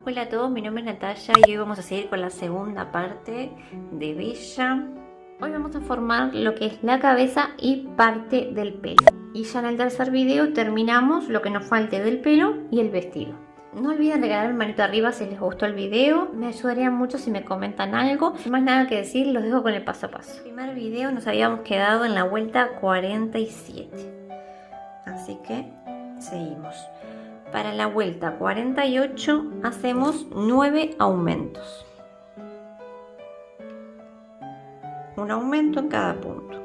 Hola a todos, mi nombre es Natalia y hoy vamos a seguir con la segunda parte de Bella. Hoy vamos a formar lo que es la cabeza y parte del pelo. Y ya en el tercer video terminamos lo que nos falte del pelo y el vestido. No olviden regalarme manito arriba si les gustó el video. Me ayudaría mucho si me comentan algo. Sin más nada que decir, los dejo con el paso a paso. En el primer video nos habíamos quedado en la vuelta 47. Así que seguimos. Para la vuelta 48 hacemos 9 aumentos. Un aumento en cada punto.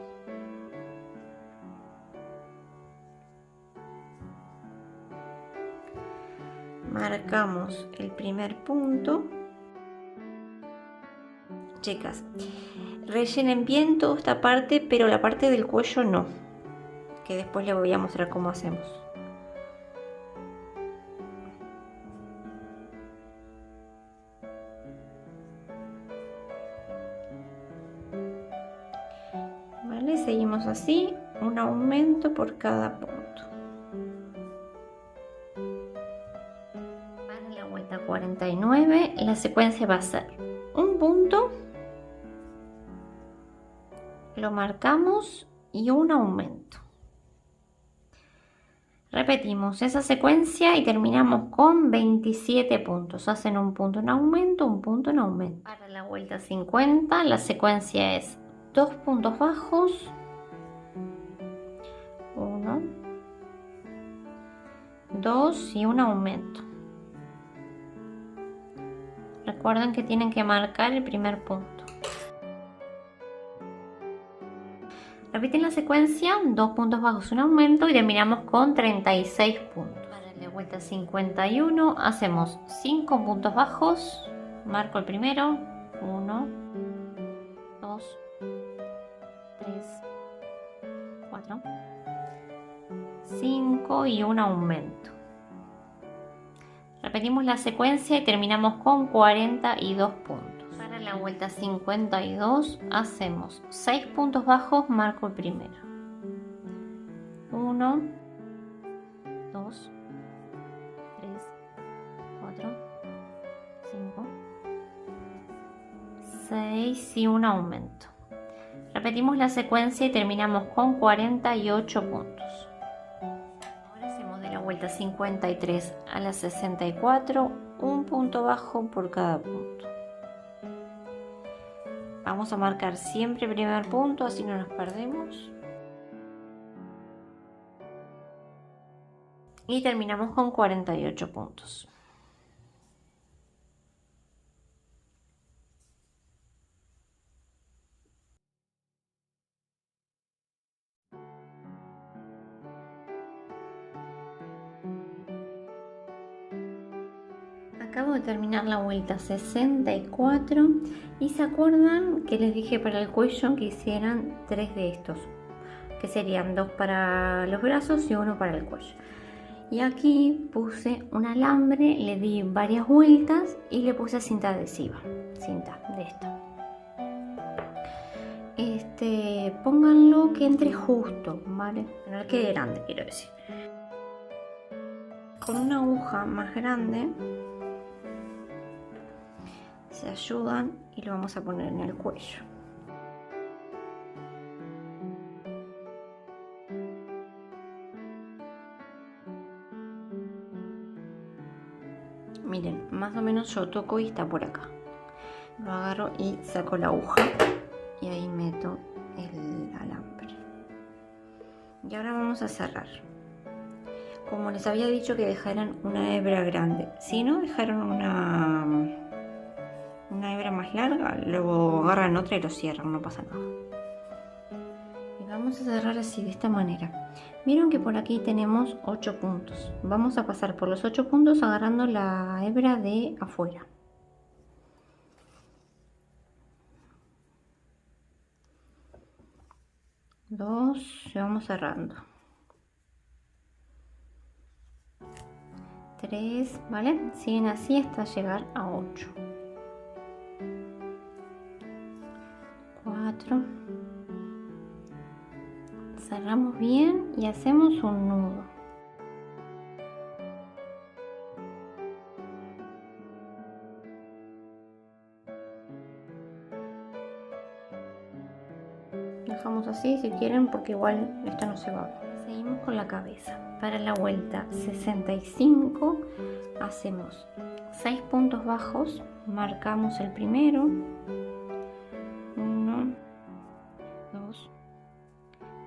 Marcamos el primer punto. Chicas, rellenen bien toda esta parte, pero la parte del cuello no, que después les voy a mostrar cómo hacemos. Vale, seguimos así, un aumento por cada punto. Para la vuelta 49 la secuencia va a ser un punto, lo marcamos y un aumento. Repetimos esa secuencia y terminamos con 27 puntos. Hacen un punto en aumento, un punto en aumento. Para la vuelta 50 la secuencia es 2 puntos bajos, 1, 2 y un aumento. Recuerden que tienen que marcar el primer punto. Repiten la secuencia, 2 puntos bajos, un aumento y terminamos con 36 puntos. Para la vuelta 51 hacemos 5 puntos bajos, marco el primero, 1, 2, 3, 4, 5 y un aumento. Repetimos la secuencia y terminamos con 42 puntos. Para la vuelta 52 hacemos 6 puntos bajos, marco el primero. 1, 2, 3, 4, 5, 6 y un aumento. Repetimos la secuencia y terminamos con 48 puntos. Ahora hacemos de la vuelta 53 a la 64 un punto bajo por cada punto. Vamos a marcar siempre el primer punto, así no nos perdemos. Y terminamos con 48 puntos. Acabo de terminar la vuelta 64 y se acuerdan que les dije para el cuello que hicieran 3 de estos, que serían 2 para los brazos y 1 para el cuello. Y aquí puse un alambre, le di varias vueltas y le puse cinta adhesiva, cinta de esta. Pónganlo que entre justo, ¿vale? No que quede grande, quiero decir. Con una aguja más grande se ayudan y lo vamos a poner en el cuello. Miren, más o menos yo toco y está por acá. Lo agarro y saco la aguja y ahí meto el alambre. Y ahora vamos a cerrar. Como les había dicho que dejaran una hebra grande, si no dejaron una hebra más larga, luego agarran otra y lo cierran, no pasa nada. Y vamos a cerrar así, de esta manera. Vieron que por aquí tenemos 8 puntos. Vamos a pasar por los 8 puntos agarrando la hebra de afuera. Dos, y vamos cerrando. 3, ¿vale? Siguen así hasta llegar a 8. 4. Cerramos bien y hacemos un nudo. Dejamos así si quieren, porque igual esto no se va a ver. Seguimos con la cabeza. Para la vuelta 65 hacemos 6 puntos bajos, marcamos el primero, 1, 2,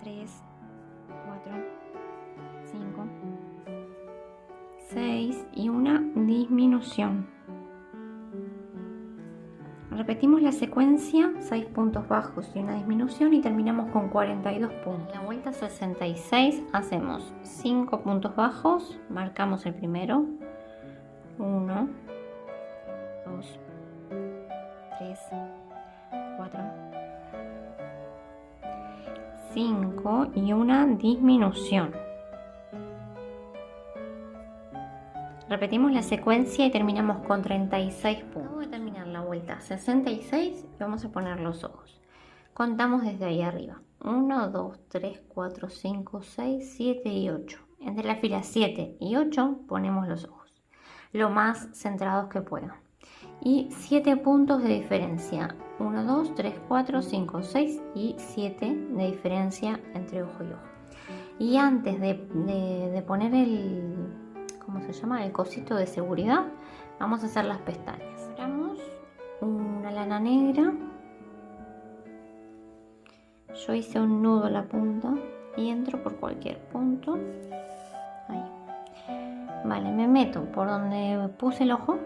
3, 4, 5, 6 y una disminución. Repetimos la secuencia, 6 puntos bajos y una disminución, y terminamos con 42 puntos. En la vuelta 66 hacemos 5 puntos bajos, marcamos el primero, 1, 2, 3, 4, 5 y una disminución. Repetimos la secuencia y terminamos con 36 puntos. Vamos a terminar la vuelta 66 y vamos a poner los ojos. Contamos desde ahí arriba. 1, 2, 3, 4, 5, 6, 7 y 8. Entre las filas 7 y 8 ponemos los ojos, lo más centrados que puedan. Y 7 puntos de diferencia. 1, 2, 3, 4, 5, 6 y 7 de diferencia entre ojo y ojo. Y antes de poner el... ¿cómo se llama? El cosito de seguridad, vamos a hacer las pestañas. Agarramos una lana negra, yo hice un nudo a la punta y entro por cualquier punto. Ahí. Vale, me meto por donde puse el ojo.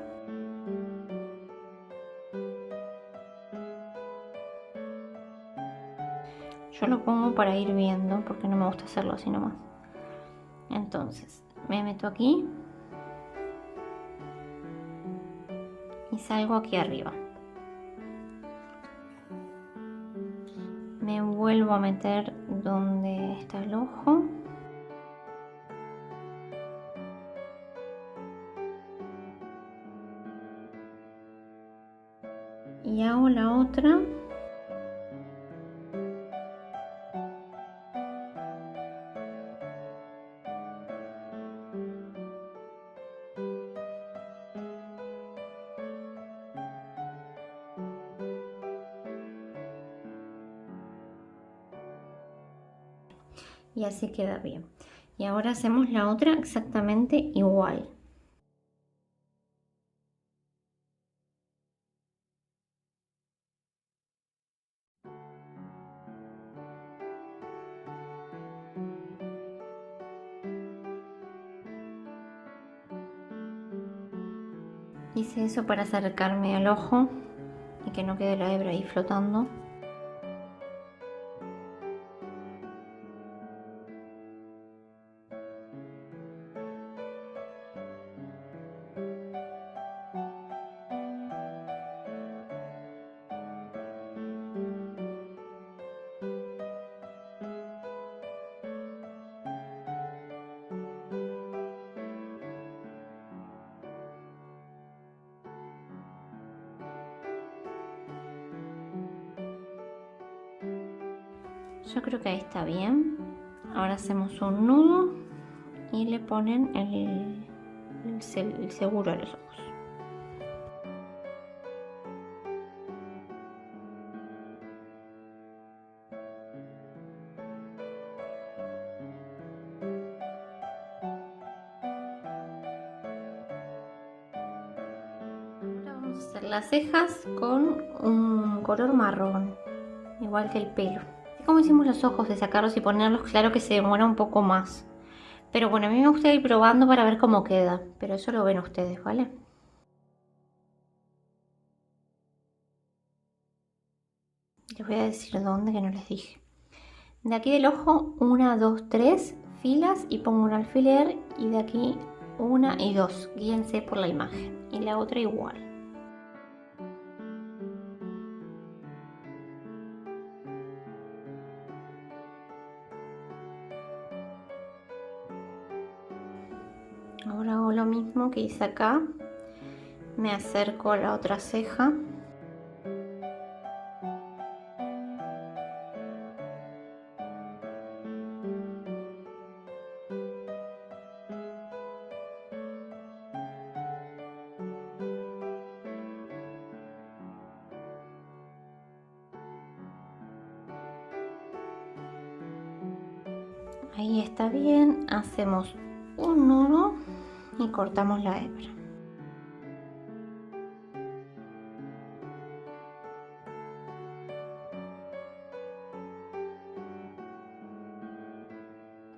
Yo lo pongo para ir viendo porque no me gusta hacerlo así nomás. Entonces me meto aquí y salgo aquí arriba. Me vuelvo a meter donde está el ojo. Y hago la otra. Y así queda bien. Y ahora hacemos la otra exactamente igual. Hice eso para acercarme al ojo y que no quede la hebra ahí flotando. Yo creo que ahí está bien. Ahora hacemos un nudo y le ponen el seguro a los ojos. Ahora vamos a hacer las cejas con un color marrón, igual que el pelo. Como hicimos los ojos, de sacarlos y ponerlos, claro que se demora un poco más. Pero bueno, a mí me gusta ir probando para ver cómo queda. Pero eso lo ven ustedes, ¿vale? Les voy a decir dónde, que no les dije. De aquí del ojo, 1, 2, 3 filas y pongo un alfiler. Y de aquí 1 y 2. Guíense por la imagen. Y la otra igual. Ahora hago lo mismo que hice acá. Me acerco a la otra ceja. Ahí está bien, hacemos un nudo y cortamos la hebra.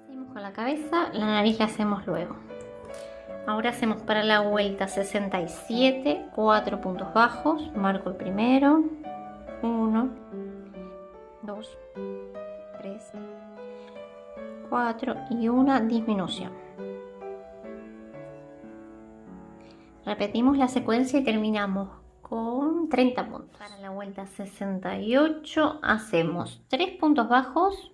Seguimos con la cabeza, la nariz la hacemos luego. Ahora hacemos para la vuelta 67, 4 puntos bajos, marco el primero, 1, 2, 3, 4 y una disminución. Repetimos la secuencia y terminamos con 30 puntos. Para la vuelta 68 hacemos 3 puntos bajos,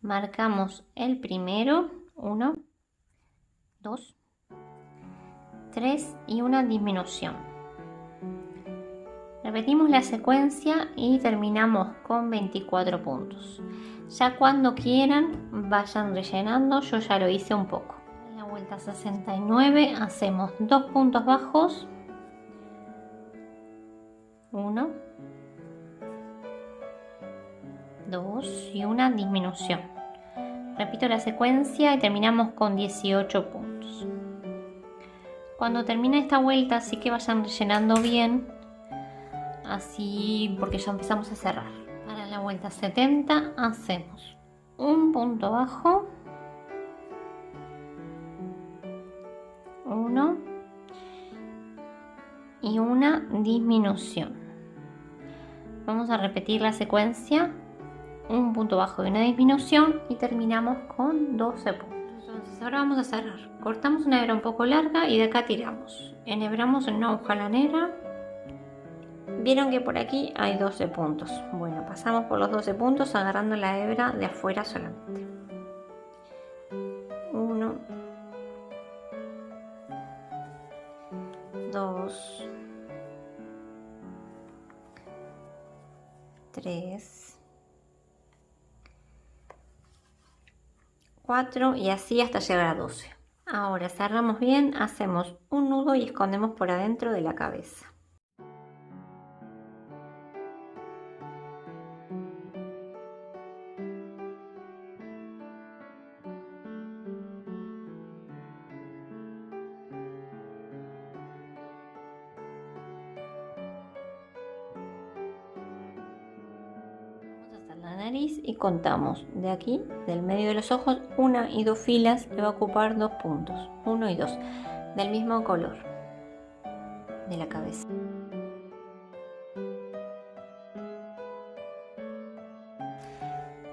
marcamos el primero, 1, 2, 3 y una disminución. Repetimos la secuencia y terminamos con 24 puntos. Ya cuando quieran vayan rellenando, yo ya lo hice un poco. En la vuelta 69 hacemos 2 puntos bajos, 1, 2 y una disminución. Repito la secuencia y terminamos con 18 puntos. Cuando termine esta vuelta sí que vayan rellenando bien, así porque ya empezamos a cerrar. Para la vuelta 70 hacemos un punto bajo, 1 y una disminución. Vamos a repetir la secuencia, un punto bajo y una disminución y terminamos con 12 puntos. Entonces ahora vamos a cerrar. Cortamos una hebra un poco larga y de acá tiramos. Enhebramos en una aguja lanera. Vieron que por aquí hay 12 puntos. Bueno, pasamos por los 12 puntos agarrando la hebra de afuera solamente. 1, 2, 3, 4 y así hasta llegar a 12. Ahora cerramos bien, hacemos un nudo y escondemos por adentro de la cabeza. La nariz y contamos de aquí, del medio de los ojos, una y dos filas que va a ocupar 2 puntos, 1 y 2, del mismo color de la cabeza.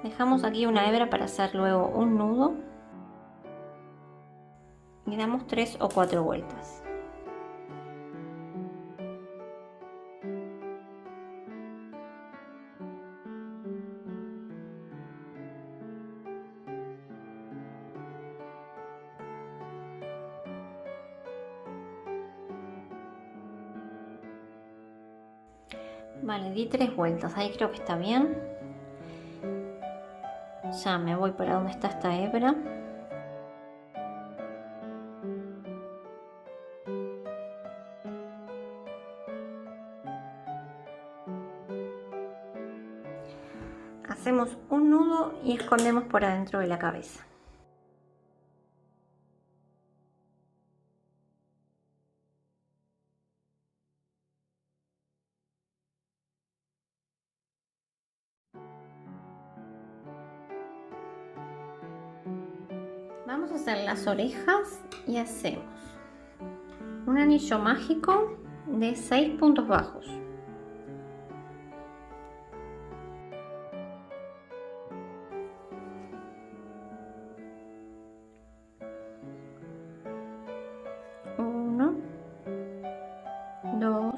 Dejamos aquí una hebra para hacer luego un nudo y damos 3 o 4 vueltas. Vale, di 3 vueltas, ahí creo que está bien. Ya me voy para donde está esta hebra. Hacemos un nudo y escondemos por adentro de la cabeza. Vamos a hacer las orejas y hacemos un anillo mágico de 6 puntos bajos. Uno, 2,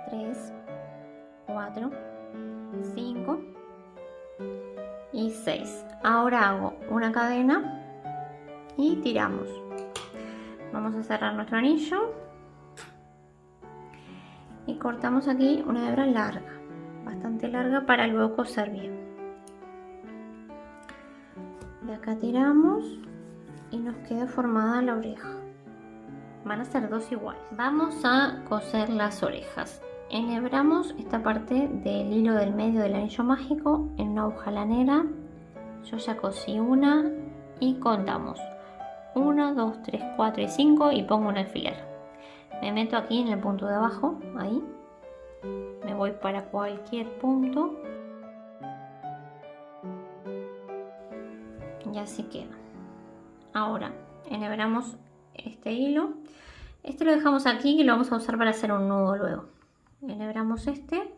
3, 4, 5 y 6. Ahora hago una cadena y tiramos. Vamos a cerrar nuestro anillo y cortamos aquí una hebra larga, bastante larga, para luego coser bien. De acá tiramos y nos queda formada la oreja. Van a ser 2 iguales. Vamos a coser las orejas. Enhebramos esta parte del hilo del medio del anillo mágico en una aguja lanera Yo ya cosí una y contamos 1, 2, 3, 4 y 5 y pongo un alfiler. Me meto aquí en el punto de abajo, ahí. Me voy para cualquier punto. Y así queda. Ahora enhebramos este hilo. Este lo dejamos aquí y lo vamos a usar para hacer un nudo luego. Enhebramos este.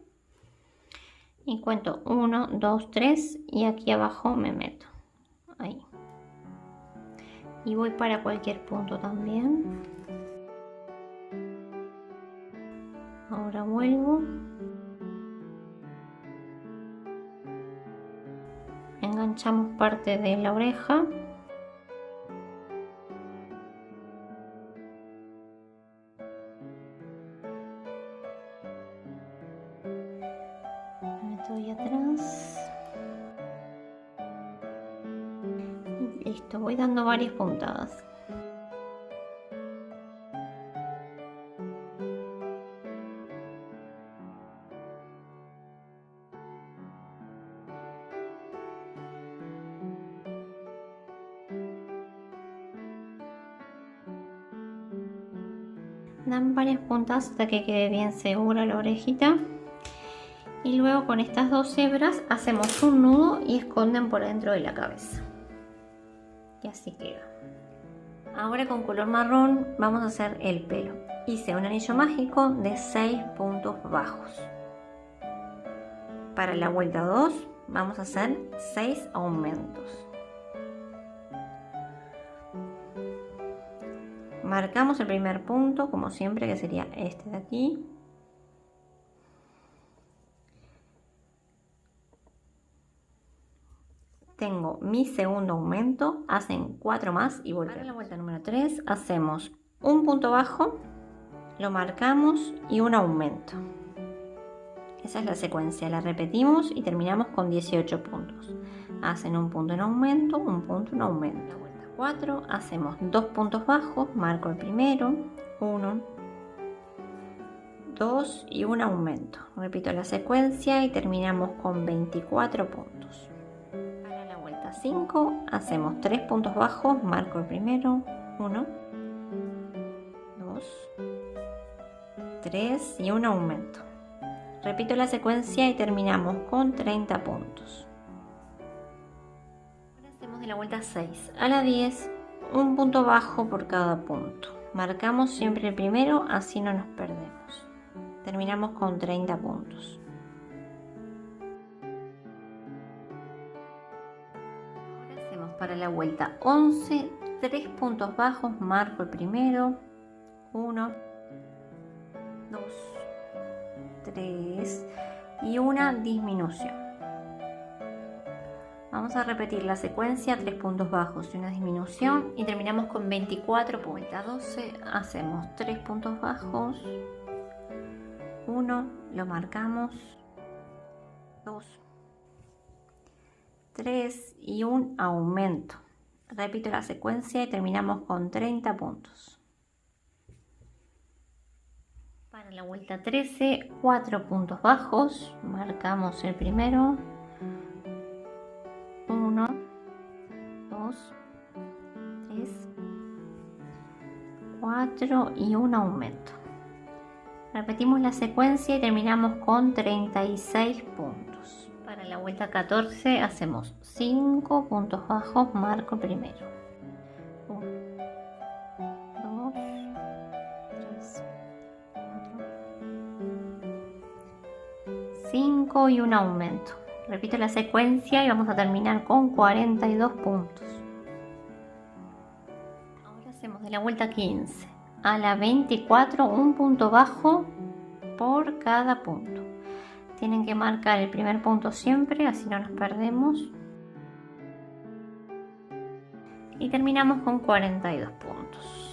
Y cuento 1, 2, 3 y aquí abajo me meto. Ahí. Y voy para cualquier punto también. Ahora vuelvo. Enganchamos parte de la oreja. Me meto ahí atrás. Y listo, voy dando varias puntadas. Dan varias puntas hasta que quede bien segura la orejita. Y luego con estas dos hebras hacemos un nudo y esconden por dentro de la cabeza. Y así queda. Ahora con color marrón vamos a hacer el pelo. Hice un anillo mágico de 6 puntos bajos. Para la vuelta 2 vamos a hacer 6 aumentos. Marcamos el primer punto, como siempre, que sería este de aquí. Tengo mi segundo aumento, hacen 4 más y volvemos. Para la vuelta número 3 hacemos un punto bajo, lo marcamos y un aumento. Esa es la secuencia, la repetimos y terminamos con 18 puntos. Hacen un punto en aumento, un punto en aumento. 4, hacemos 2 puntos bajos, marco el primero, 1, 2 y un aumento. Repito la secuencia y terminamos con 24 puntos. Para la vuelta 5 hacemos 3 puntos bajos, marco el primero, 1, 2, 3 y un aumento. Repito la secuencia y terminamos con 30 puntos. De la vuelta 6 a la 10, un punto bajo por cada punto. Marcamos siempre el primero, así no nos perdemos. Terminamos con 30 puntos. Ahora hacemos para la vuelta 11, 3 puntos bajos, marco el primero, 1, 2, 3 y una disminución. Vamos a repetir la secuencia, 3 puntos bajos y una disminución y terminamos con 24 puntos. Vuelta 12, hacemos 3 puntos bajos, 1, lo marcamos, 2, 3 y un aumento. Repito la secuencia y terminamos con 30 puntos. Para la vuelta 13, 4 puntos bajos, marcamos el primero, 1, 2, 3, 4 y un aumento. Repetimos la secuencia y terminamos con 36 puntos. Para la vuelta 14 hacemos 5 puntos bajos, marco primero. 1, 2, 3, 4, 5 y un aumento. Repito la secuencia y vamos a terminar con 42 puntos. Ahora hacemos de la vuelta 15 a la 24 un punto bajo por cada punto. Tienen que marcar el primer punto siempre, así no nos perdemos. Y terminamos con 42 puntos.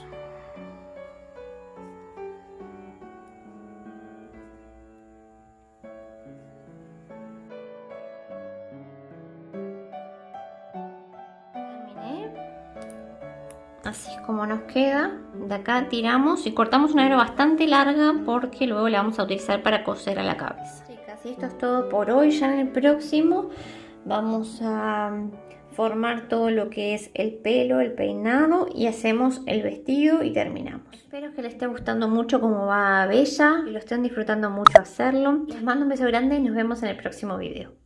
Así es como nos queda. De acá tiramos y cortamos una hebra bastante larga porque luego la vamos a utilizar para coser a la cabeza. Chicas, y esto es todo por hoy. Ya en el próximo vamos a formar todo lo que es el pelo, el peinado y hacemos el vestido y terminamos. Espero que les esté gustando mucho cómo va Bella y lo estén disfrutando mucho hacerlo. Les mando un beso grande y nos vemos en el próximo video.